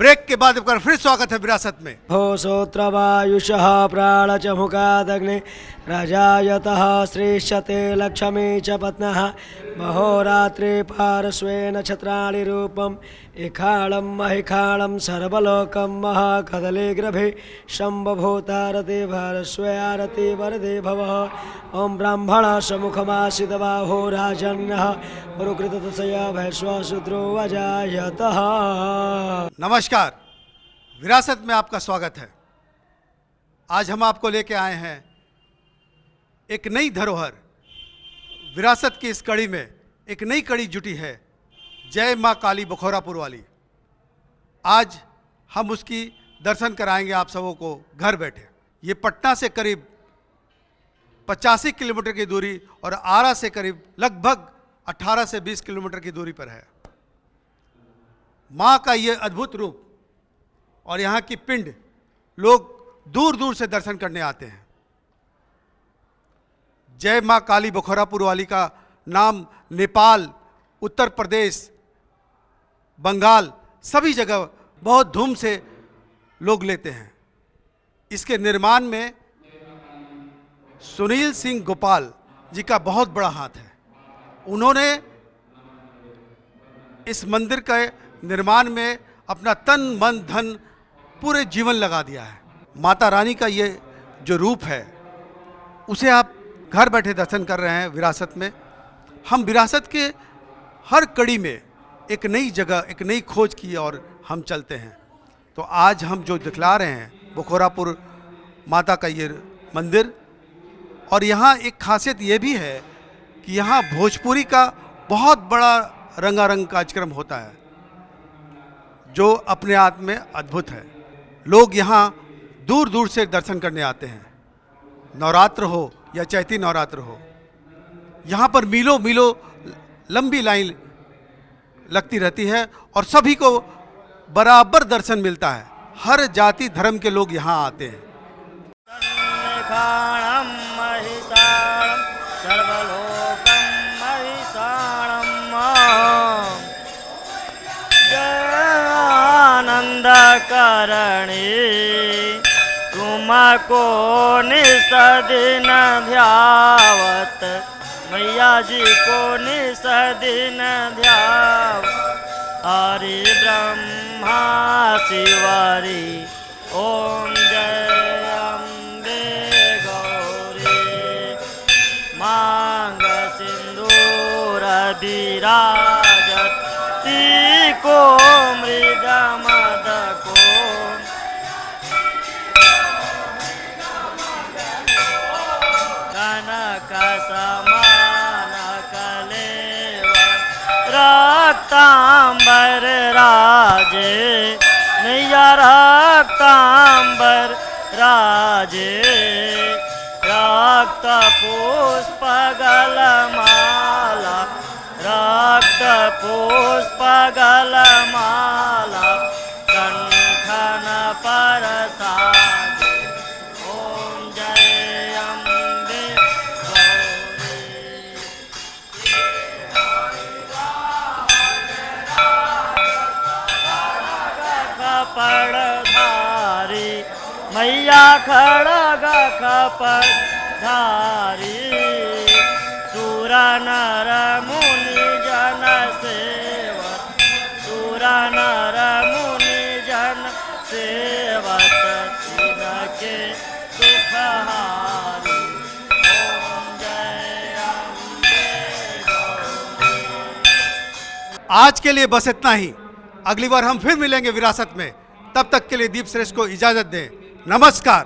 Break के बाद एक बार फिर स्वागत है विरासत में। हो श्रोत्रवायुषः प्राण च मुखादग्नि राजायतः श्रेष्ठते लक्ष्मी च पत्नः महोरात्रे पार्श्वे नक्षत्राणि रूपम् इखाणं महिखाणं सर्वलोकं महाकदलीगृभे शम्भभूतारते भारस्वे आरते वरदे भवः। ॐ ब्राह्मण समुखमासितबाहो राजन्यः गुरुकृततसया भैश्वशूद्रो अजायतः। नमस्कार, विरासत में आपका स्वागत है। आज हम आपको लेके आए हैं एक नई धरोहर। विरासत की इस कड़ी में एक नई कड़ी जुटी है, जय माँ काली बखोरापुर वाली। आज हम उसकी दर्शन कराएंगे आप सबों को घर बैठे। ये पटना से करीब 85 किलोमीटर की दूरी और आरा से करीब लगभग 18 से 20 किलोमीटर की दूरी पर है। माँ का ये अद्भुत रूप और यहाँ की पिंड लोग दूर दूर से दर्शन करने आते हैं। जय माँ काली बखोरापुर वाली का नाम नेपाल, उत्तर प्रदेश, बंगाल सभी जगह बहुत धूम से लोग लेते हैं। इसके निर्माण में सुनील सिंह गोपाल जी का बहुत बड़ा हाथ है। उन्होंने इस मंदिर के निर्माण में अपना तन मन धन पूरे जीवन लगा दिया है। माता रानी का ये जो रूप है उसे आप घर बैठे दर्शन कर रहे हैं विरासत में। हम विरासत के हर कड़ी में एक नई जगह, एक नई खोज की और हम चलते हैं। तो आज हम जो दिखला रहे हैं बखोरापुर माता का ये मंदिर, और यहाँ एक खासियत ये भी है कि यहाँ भोजपुरी का बहुत बड़ा रंगारंग कार्यक्रम होता है जो अपने आप में अद्भुत है। लोग यहाँ दूर दूर से दर्शन करने आते हैं। नवरात्र हो या चैती नवरात्र हो, यहाँ पर मीलों मीलों लंबी लाइन लगती रहती है और सभी को बराबर दर्शन मिलता है। हर जाति धर्म के लोग यहाँ आते हैं। करणी तुमको निसदिन ध्यावत, मैया जी को निसदिन ध्यावत। हरि ब्रह्मा शिवारी ओम जय अम्बे गौरी। मांग सिंदूर विराजत को मृग मद को। कनक समान कलेव रक्तांबर राजे, नैया रक्तांबर राजे। रक्त पुष्प गलमाला, रक्त पुष्प गलमाला कंठन पर साजे। ओम जय अम्बे गौरी। कपड़धारी मैया खड़ग कपड़धारी। सुर नर मुनि जन सेवत, सुर नर मुनि जन सेवत। तिनके सुखहारी ओम जय अम्बे गौरी। आज के लिए बस इतना ही। अगली बार हम फिर मिलेंगे विरासत में। तब तक के लिए दीप श्रेष्ठ को इजाजत दें। नमस्कार।